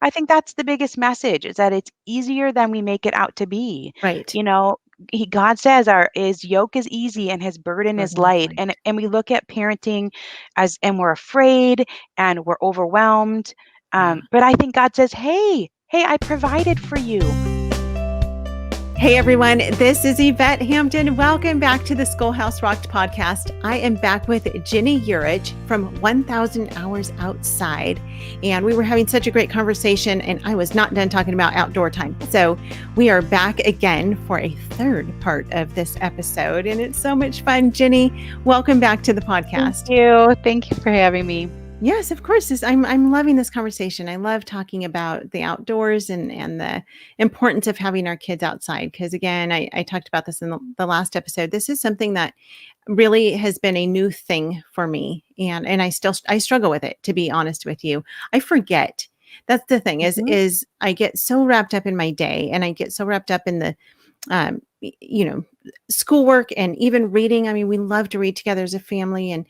I think that's the biggest message, is that it's easier than we make it out to be. Right. You know, God says his yoke is easy and his burden is Burden is light. light. And we look at parenting and we're afraid and we're overwhelmed. Yeah. But I think God says, hey, I provided for you. Hey everyone, this is Yvette Hampton. Welcome back to the Schoolhouse Rocked podcast. I am back with Ginny Yurich from 1000 Hours Outside. And we were having such a great conversation and I was not done talking about outdoor time. So we are back again for a third part of this episode. And it's so much fun. Ginny, welcome back to the podcast. Thank you. Thank you for having me. Yes, of course. I'm loving this conversation. I love talking about the outdoors and the importance of having our kids outside. Because again, I talked about this in the last episode. This is something that really has been a new thing for me, and I struggle with it. To be honest with you, I forget. That's the thing is I get so wrapped up in my day, and I get so wrapped up in the schoolwork and even reading. I mean, we love to read together as a family, and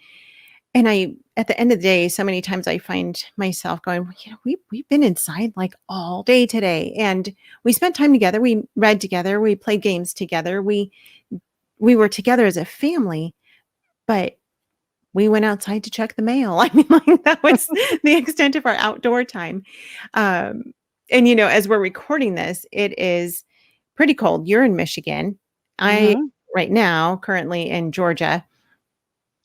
at the end of the day, so many times I find myself going, we've been inside like all day today, and we spent time together. We read together. We played games together. We were together as a family, but we went outside to check the mail. I mean, like that was the extent of our outdoor time. And as we're recording this, it is pretty cold. You're in Michigan. I right now currently in Georgia.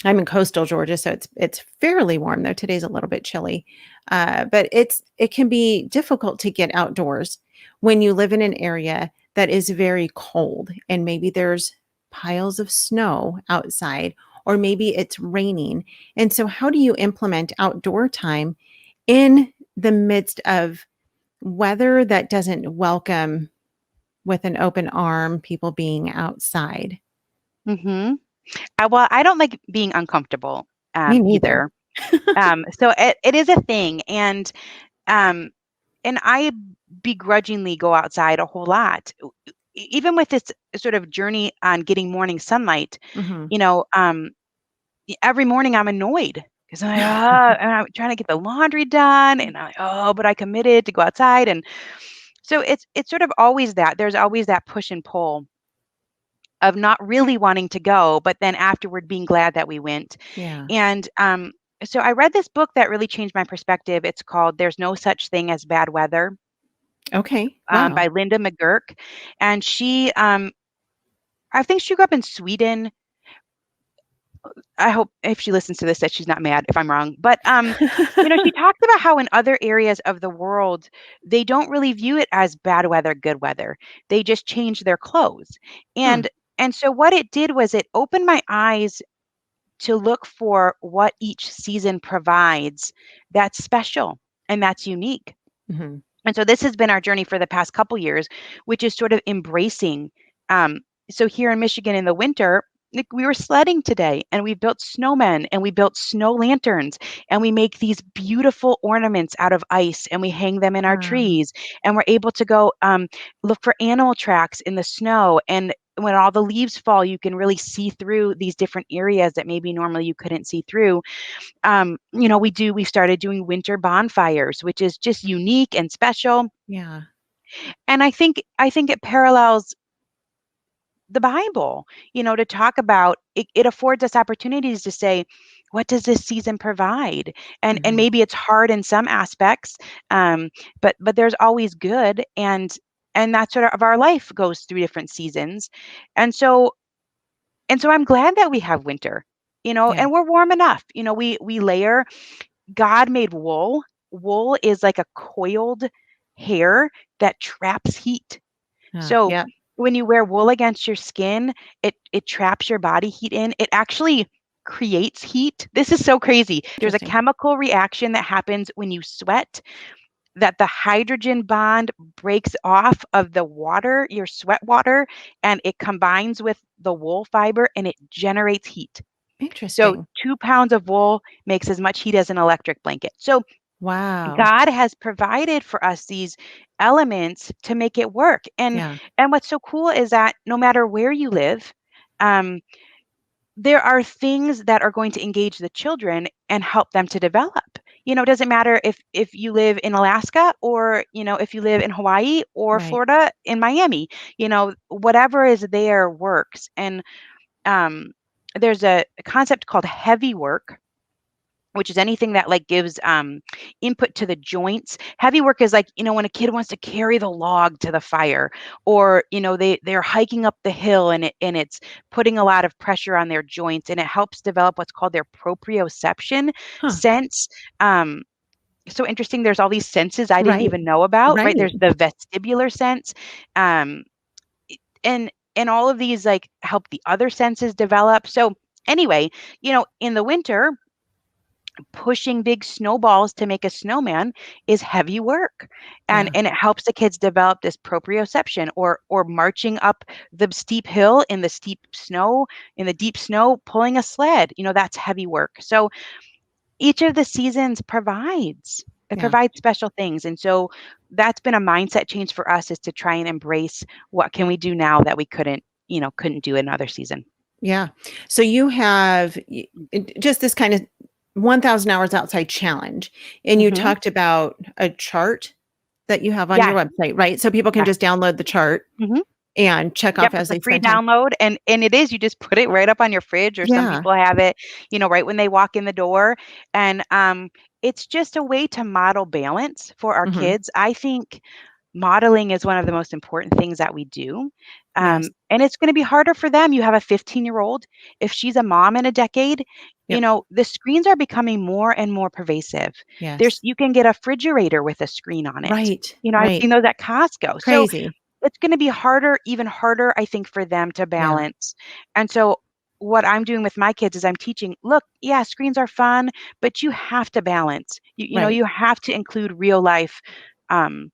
I'm in coastal Georgia, so it's fairly warm, though today's a little bit chilly. But it can be difficult to get outdoors when you live in an area that is very cold, and maybe there's piles of snow outside, or maybe it's raining. And so how do you implement outdoor time in the midst of weather that doesn't welcome with an open arm people being outside? Mm-hmm. Well, I don't like being uncomfortable Me neither. either. So it is a thing. And I begrudgingly go outside a whole lot. Even with this sort of journey on getting morning sunlight, Mhm. every morning I'm annoyed because and I'm trying to get the laundry done, and I'm like, but I committed to go outside. And so it's sort of always there's always that push and pull of not really wanting to go, but then afterward being glad that we went. Yeah. And so I read this book that really changed my perspective. It's called There's No Such Thing as Bad Weather, Okay. Wow. by Linda McGurk. And she, I think she grew up in Sweden. I hope if she listens to this that she's not mad if I'm wrong. But she talked about how in other areas of the world, they don't really view it as bad weather, good weather. They just change their clothes. Hmm. And so what it did was it opened my eyes to look for what each season provides that's special and that's unique. Mhm. And so this has been our journey for the past couple years, which is sort of embracing. So here in Michigan in the winter, like we were sledding today, and we built snowmen and we built snow lanterns, and we make these beautiful ornaments out of ice, and we hang them in our Wow. trees, and we're able to go look for animal tracks in the snow. And when all the leaves fall, you can really see through these different areas that maybe normally you couldn't see through. We started doing winter bonfires, which is just unique and special. Yeah. And I think it parallels the Bible, to talk about it. It affords us opportunities to say, what does this season provide? And Mhm. maybe it's hard in some aspects, but there's always good, and that sort of our life goes through different seasons. And so I'm glad that we have winter, Yeah. and we're warm enough. We layer. God made wool. Wool is like a coiled hair that traps heat. So Yeah. when you wear wool against your skin, it traps your body heat in. It actually creates heat. This is so crazy. There's a Interesting. chemical reaction that happens when you sweat, that the hydrogen bond breaks off of the water, your sweat water, and it combines with the wool fiber and it generates heat. So Interesting. 2 pounds of wool makes as much heat as an electric blanket. So Wow. God has provided for us these elements to make it work. And Yeah. and what's so cool is that no matter where you live, um, there are things that are going to engage the children and help them to develop. it doesn't matter if you live in Alaska or, if you live in Hawaii or Right. Florida in Miami, whatever is there works. And um, there's a concept called heavy work, which is anything that like gives input to the joints. Heavy work is like, when a kid wants to carry the log to the fire, or, they're hiking up the hill and it's putting a lot of pressure on their joints, and it helps develop what's called their proprioception Huh. sense. Um, so interesting. There's all these senses I didn't Right. even know about, right? Right. There's the vestibular sense. Um, and all of these like help the other senses develop. So anyway, in the winter, pushing big snowballs to make a snowman is heavy work, and Yeah. and it helps the kids develop this proprioception, or marching up the steep hill in the steep snow, in the deep snow, pulling a sled, that's heavy work. So each of the seasons Yeah. provides special things. And so that's been a mindset change for us, is to try and embrace what can we do now that we couldn't do another season. Yeah. So you have just this kind of 1,000 hours outside challenge. And you Hmm. talked about a chart that you have on your Yes. website, right? So people can Yes. just download the chart Hmm. and check Yep, off as it's a they free spend time. download, and it is, you just put it right up on your fridge, or some Yeah. people have it, right when they walk in the door. And it's just a way to model balance for our Hmm. kids. I think modeling is one of the most important things that we do. Yes. And it's going to be harder for them. You have a 15-year-old. If she's a mom in a decade, Yep. the screens are becoming more and more pervasive. Yes. You can get a refrigerator with a screen on it. Right. I've Right. seen those at Costco. So Crazy. it's going to be harder, even harder, I think, for them to Yeah. balance. And so what I'm doing with my kids is I'm teaching, look, yeah, screens are fun, but you have to balance. Right. You have to include real life um,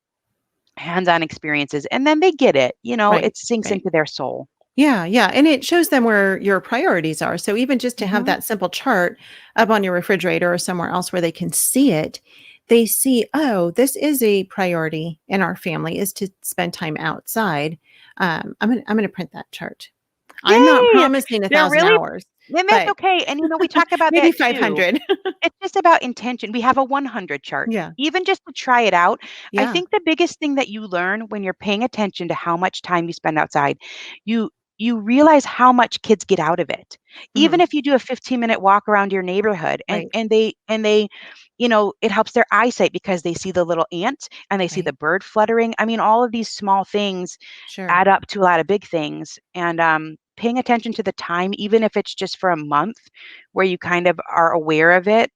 hands-on experiences, and then they get it. Right. It sinks Right. into their soul. Yeah, yeah, and it shows them where your priorities are. So even just to have Hmm. that simple chart up on your refrigerator or somewhere else where they can see it, they see, oh, this is a priority in our family is to spend time outside. I'm gonna print that chart. I'm not Yay! promising a They're thousand really, hours, and that's but okay. And we talk about maybe that too. 500. It's just about intention. We have a 100 chart, Yeah, even just to try it out. I yeah, think the biggest thing that you learn when you're paying attention to how much time you spend outside, you you realize how much kids get out of it. Even mhm, if you do a 15-minute walk around your neighborhood, and right, it helps their eyesight because they see the little ant and they see right, the bird fluttering. I mean, all of these small things sure, add up to a lot of big things. And paying attention to the time, even if it's just for a month, where you kind of are aware of it,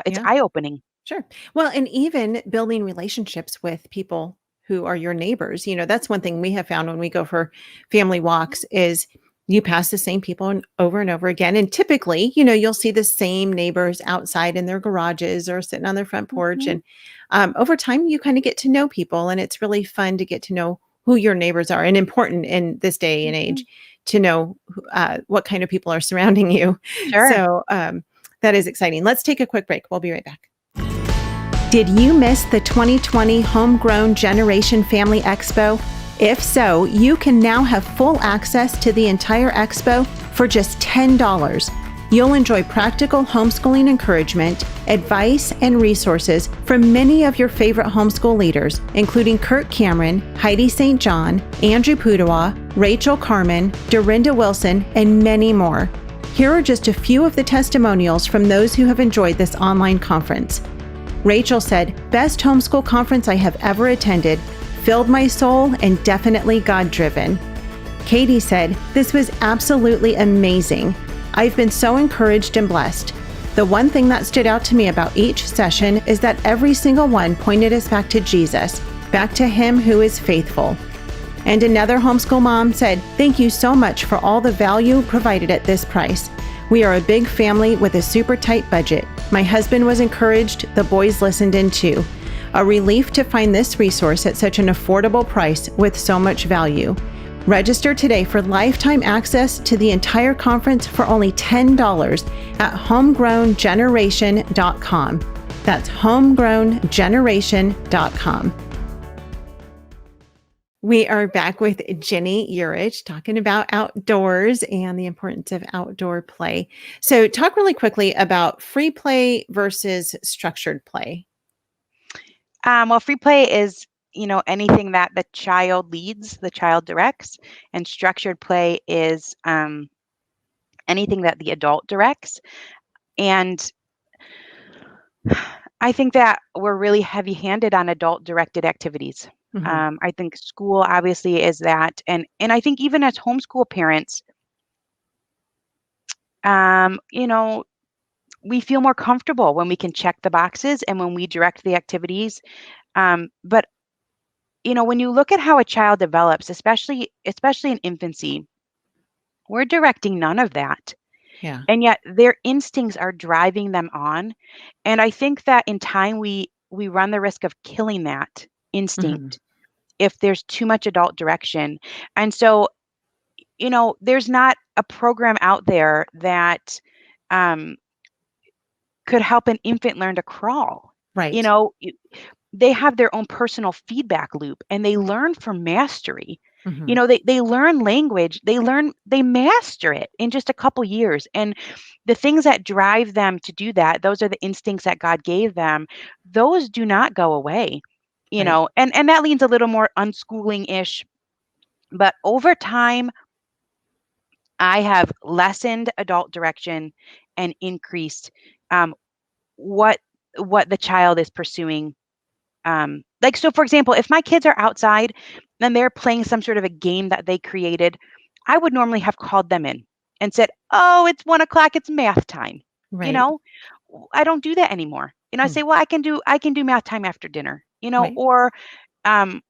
it's yeah. eye opening. Sure. Well, and even building relationships with people who are your neighbors, that's one thing we have found when we go for family walks is you pass the same people and over again. And typically, you'll see the same neighbors outside in their garages or sitting on their front porch. Mhm, And over time, you kind of get to know people, and it's really fun to get to know who your neighbors are, and important in this day and mhm. age to know what kind of people are surrounding you. Sure. So that is exciting. Let's take a quick break. We'll be right back. Did you miss the 2020 Homegrown Generation Family Expo? If so, you can now have full access to the entire expo for just $10. You'll enjoy practical homeschooling encouragement, advice, and resources from many of your favorite homeschool leaders, including Kirk Cameron, Heidi St. John, Andrew Pudawa, Rachel Carmen, Dorinda Wilson, and many more. Here are just a few of the testimonials from those who have enjoyed this online conference. Rachel said, "Best homeschool conference I have ever attended, filled my soul and definitely God-driven." Katie said, "This was absolutely amazing. I've been so encouraged and blessed. The one thing that stood out to me about each session is that every single one pointed us back to Jesus, back to Him who is faithful." And another homeschool mom said, "Thank you so much for all the value provided at this price. We are a big family with a super tight budget. My husband was encouraged, the boys listened in too. A relief to find this resource at such an affordable price with so much value. Register today for lifetime access to the entire conference for only $10 at homegrowngeneration.com. That's homegrowngeneration.com. We are back with Ginny Yurich talking about outdoors and the importance of outdoor play. So, talk really quickly about free play versus structured play. Well, free play is, anything that the child leads, the child directs, and structured play is anything that the adult directs. And I think that we're really heavy-handed on adult-directed activities. Hmm. I think school obviously is that, and I think even as homeschool parents, um, you know, we feel more comfortable when we can check the boxes and when we direct the activities. But when you look at how a child develops, especially in infancy, we're directing none of that. Yeah. And yet their instincts are driving them on. And I think that in time we run the risk of killing that Hmm. instinct if there's too much adult direction. And so, there's not a program out there that um, could help an infant learn to crawl. You Right. know, y- they have their own personal feedback loop and they learn from mastery. Hmm. They learn language, they master it in just a couple years. And the things that drive them to do that, those are the instincts that God gave them. Those do not go away. Right. And that leans a little more unschooling-ish. But over time, I have lessened adult direction and increased um, what what the child is pursuing. Like, so for example, if my kids are outside and they're playing some sort of a game that they created, I would normally have called them in and said, "Oh, it's 1 o'clock, it's math time." You Right. know, I don't do that anymore. I Mm. say, "Well, I can do math time after dinner." Right. Or um,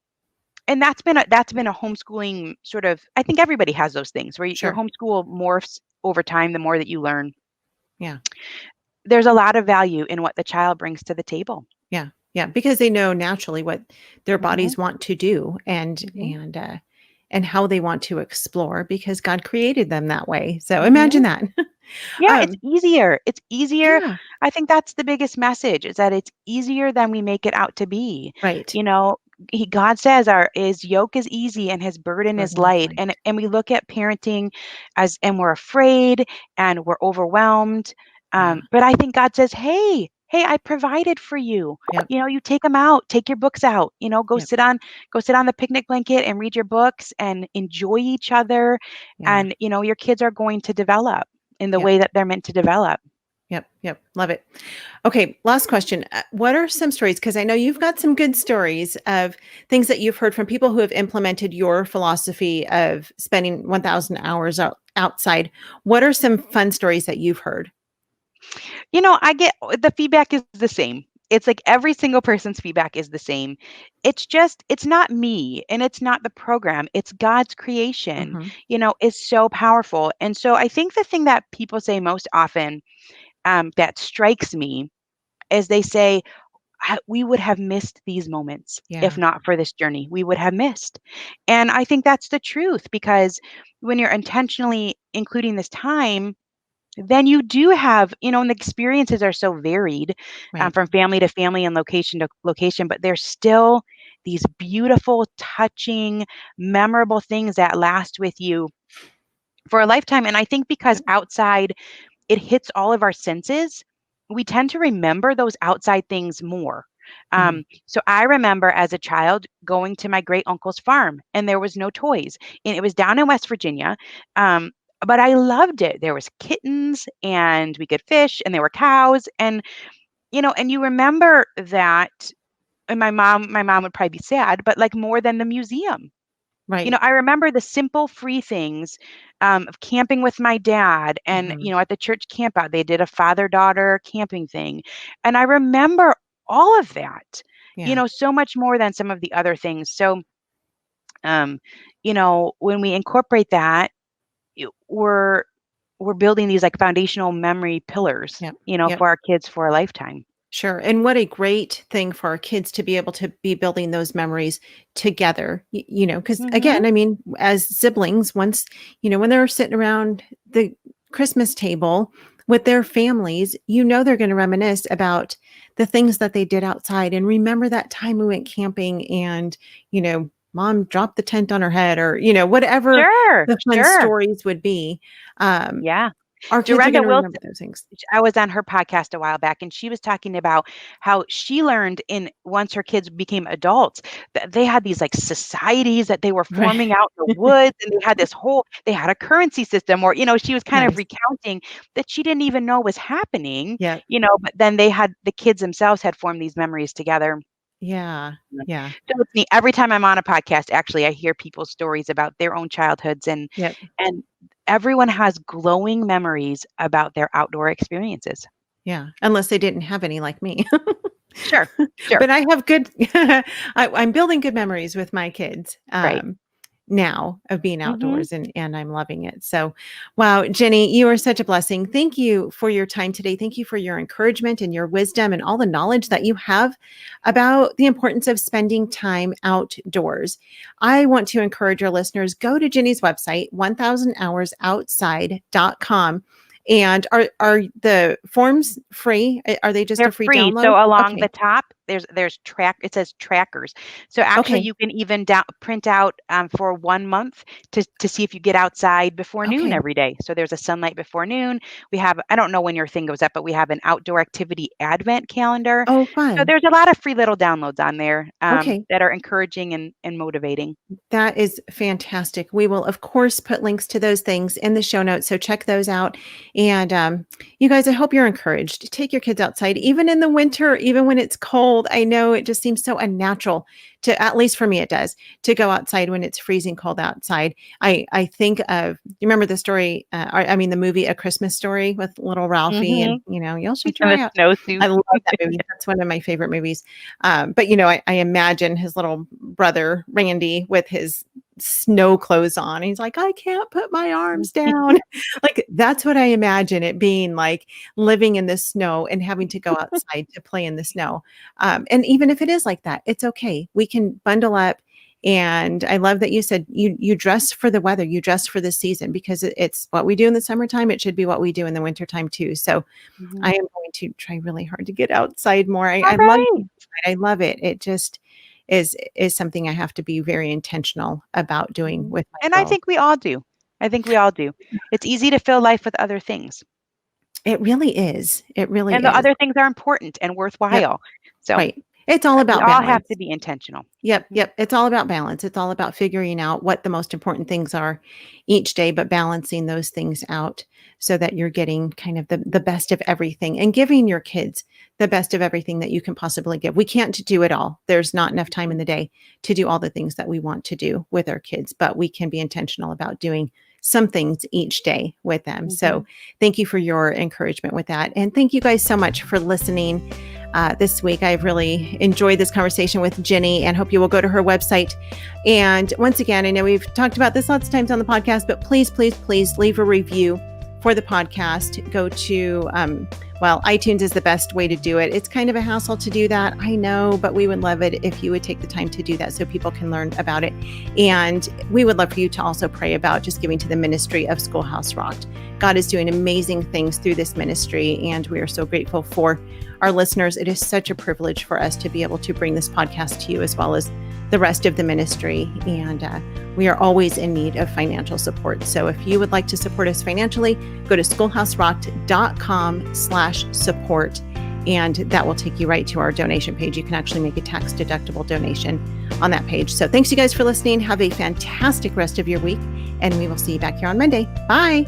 and that's been a homeschooling sort of. I think everybody has those things where your Sure. homeschool morphs over time. The more that you learn, Yeah. there's a lot of value in what the child brings to the table. Yeah. Yeah. Because they know naturally what their Hmm. bodies want to do Hmm. and how they want to explore because God created them that way. So imagine Hmm. that. Yeah, it's um, easier. It's easier. yeah. I think that's the biggest message is that it's easier than we make it out to be. Right. You know, God says our his yoke is easy and his burden is Burden is light. light. And we look at parenting and we're afraid and we're overwhelmed. Yeah. But I think God says, hey, I provided for you. Yep. You take them out, take your books out, Yep. go sit on the picnic blanket and read your books and enjoy each other. Yeah. And, your kids are going to develop in the Yep. way that they're meant to develop. Yep. Yep. Love it. Okay. Last question. What are some stories? Because I know you've got some good stories of things that you've heard from people who have implemented your philosophy of spending 1,000 hours outside. What are some fun stories that you've heard? I get the feedback is the same. It's like every single person's feedback is the same. It's not me and it's not the program. It's God's creation, Hmm. is so powerful. And so I think the thing that people say most often that strikes me is they say, we would have missed these moments if Yeah. not for this journey. We would have missed. And I think that's the truth because when you're intentionally including this time, then you do have, and the experiences are so varied Right. from family to family and location to location, but there's still these beautiful, touching, memorable things that last with you for a lifetime. And I think because Yep. outside, it hits all of our senses, we tend to remember those outside things more. Hmm. So I remember as a child going to my great uncle's farm and there was no toys. And it was down in West Virginia. Um, but I loved it. There was kittens and we could fish and there were cows. And you remember that. And my mom would probably be sad, but like more than the museum. Right. I remember the simple, free things of camping with my dad. And, Hmm. at the church camp out, they did a father-daughter camping thing. And I remember all of that, Yeah. so much more than some of the other things. So, um, when we incorporate that, we're building these like foundational memory pillars, Yep. Yep. for our kids for a lifetime. Sure. And what a great thing for our kids to be able to be building those memories together, because Hmm. again, I mean, as siblings, once, when they're sitting around the Christmas table with their families, they're going to reminisce about the things that they did outside and remember that time we went camping and, mom dropped the tent on her head, or, whatever Sure, the fun sure. stories would be. Um, Yeah. our kids are Dorinda going to remember Wilson, those things. I was on her podcast a while back, and she was talking about how she learned in once her kids became adults that they had these like societies that they were Right. forming out in the woods, and they had a currency system, or she was kind of Nice. recounting that she didn't even know was happening, Yep. but then the kids themselves had formed these memories together. Yeah. Yeah. Yeah. So it's neat. Every time I'm on a podcast, actually, I hear people's stories about their own childhoods, Yep. and everyone has glowing memories about their outdoor experiences. Yeah. Unless they didn't have any like me. Sure, sure. But I have good I'm building good memories with my kids, Right. now of being Mhm. outdoors, and I'm loving it. So, wow, Jenny, you are such a blessing. Thank you for your time today. Thank you for your encouragement and your wisdom and all the knowledge that you have about the importance of spending time outdoors. I want to encourage your listeners, go to Jenny's website, 1000hoursoutside.com. And are the forms free? Are they just They're a free free. download? So along Okay. the top, it says trackers. So actually Okay. you can even print out for 1 month to see if you get outside before noon Okay. every day. So there's a sunlight before noon. I don't know when your thing goes up, but we have an outdoor activity advent calendar. Oh, So fun. there's a lot of free little downloads on there Okay. that are encouraging and motivating. That is fantastic. We will, of course, put links to those things in the show notes. So check those out. And you guys, I hope you're encouraged. Take your kids outside, even in the winter, even when it's cold. I know it just seems so unnatural to, at least for me, it does, to go outside when it's freezing cold outside. I think of, you remember the story, the movie A Christmas Story with little Ralphie, and, Hmm. y'all should And the try out. snowsuit. I love that movie. That's one of my favorite movies. But I imagine his little brother Randy with his snow clothes on. He's like, I can't put my arms down. Like, that's what I imagine it being like, living in the snow and having to go outside to play in the snow. And even if it is like that, it's okay. We can bundle up. And I love that you said you dress for the weather, you dress for the season, because it's what we do in the summertime. It should be what we do in the wintertime too. So I Mhm. am going to try really hard to get outside more. All I love right. being outside. I love it. It just is something I have to be very intentional about doing Mhm. with my And I girls. think we all do. I think we all do. It's easy to fill life with other things, It really is. It really and the is. other things are important and Yep. worthwhile. So Right. It's all we about all have balance. to be intentional. Yep, Mhm. yep. It's all about balance. It's all about figuring out what the most important things are each day, but balancing those things out so that you're getting kind of the best of everything, and giving your kids the best of everything that you can possibly give. We can't do it all. There's not enough time in Mhm. the day to do all the things that we want to do with our kids, but we can be intentional about doing some things each day with them. So Mhm. thank you for your encouragement with that. And thank you guys so much for listening. This week, I've really enjoyed this conversation with Ginny, and hope you will go to her website. And once again, I know we've talked about this lots of times on the podcast, but please, please, please leave a review for the podcast. Go to, iTunes is the best way to do it. It's kind of a hassle to do that, I know, but we would love it if you would take the time to do that so people can learn about it. And we would love for you to also pray about just giving to the ministry of Schoolhouse Rocked. God is doing amazing things through this ministry, and we are so grateful for our listeners. It is such a privilege for us to be able to bring this podcast to you, as well as the rest of the ministry. And we are always in need of financial support. So if you would like to support us financially, go to schoolhouserocked.com/support. And that will take you right to our donation page. You can actually make a tax-deductible donation on that page. So thanks you guys for listening. Have a fantastic rest of your week, and we will see you back here on Monday. Bye.